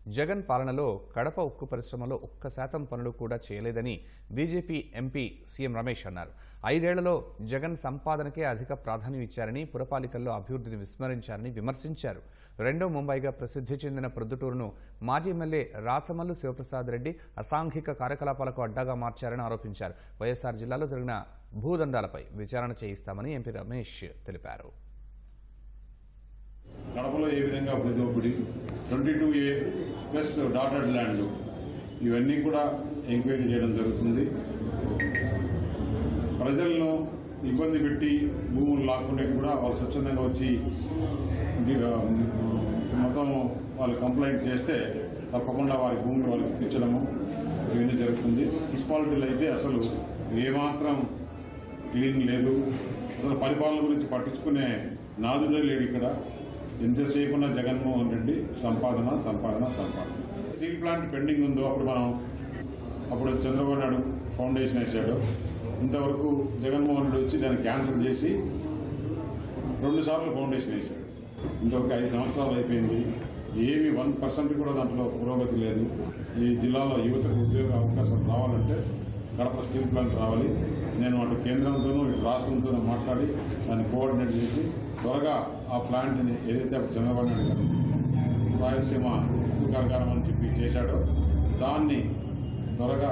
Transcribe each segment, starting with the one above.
జగన్ పాలనలో కడప ఉక్కు పరిశ్రమలో 1% పనులు కూడా చేయలేదని బీజేపీ ఎంపీ సీఎం రమేష్ అన్నారు. 5 ఏళ్లలో జగన్ సంపాదనకే అధిక ప్రాధాన్యం ఇచ్చారని, పురపాలికల్లో అభివృద్ధిని విస్మరించారని విమర్శించారు. రెండో ముంబైగా ప్రసిద్ధి చెందిన ప్రొద్దుటూరును మాజీ ఎమ్మెల్యే రాచమల్లు శివప్రసాద్ రెడ్డి అసాంఘిక కార్యకలాపాలకు అడ్డాగా మార్చారని ఆరోపించారు. వైఎస్ఆర్ జిల్లాలో జరిగిన భూదందాలపై విచారణ చేయిస్తామని ఎంపీ రమేష్ తెలిపారు. కడపలో ఏ విధంగా దోపిడీ 22A ప్లస్ డాటెడ్ ల్యాండ్ ఇవన్నీ కూడా ఎంక్వైరీ చేయడం జరుగుతుంది. ప్రజలను ఇబ్బంది పెట్టి భూములు లాక్కునే కూడా వాళ్ళు స్వచ్ఛందంగా వచ్చి మొత్తం వాళ్ళు కంప్లైంట్ చేస్తే తప్పకుండా వారి భూములు వాళ్ళకి ఇప్పించడము ఇవన్నీ జరుగుతుంది. మున్సిపాలిటీలు అయితే అసలు ఏమాత్రం క్లీన్ లేదు. అసలు పరిపాలన గురించి పట్టించుకునే నాదుడే లేడు. ఇక్కడ ఎంతసేపు ఉన్న జగన్మోహన్ రెడ్డి సంపాదన సంపాదన సంపాదన. స్టీల్ ప్లాంట్ పెండింగ్ ఉందో అప్పుడు చంద్రబాబు నాయుడు ఫౌండేషన్ వేశాడు. ఇంతవరకు జగన్మోహన్ రెడ్డి వచ్చి దాన్ని క్యాన్సిల్ చేసి 2 సార్లు ఫౌండేషన్ వేశాడు. ఇంతవరకు 5 సంవత్సరాలు అయిపోయింది. ఏమి 1% కూడా దాంట్లో పురోగతి లేదు. ఈ జిల్లాలో యువతకు ఉద్యోగ అవకాశం రావాలంటే కడప స్టీల్ ప్లాంట్ రావాలి. నేను అటు కేంద్రంతోనూ ఇటు రాష్ట్రంతోనూ మాట్లాడి దాన్ని కోఆర్డినేట్ చేసి త్వరగా ఆ ప్లాంట్ని ఏదైతే చంద్రబాబు నాయుడు గారు రాయలసీమ ఉక్కు కర్మాగారం అని చెప్పి చేశాడో దాన్ని త్వరగా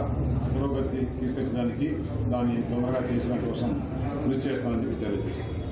పురోగతి తీసుకొచ్చడానికి దాన్ని తొందరగా చేసిన కోసం కృషి చేస్తామని చెప్పి తెలియజేస్తాను.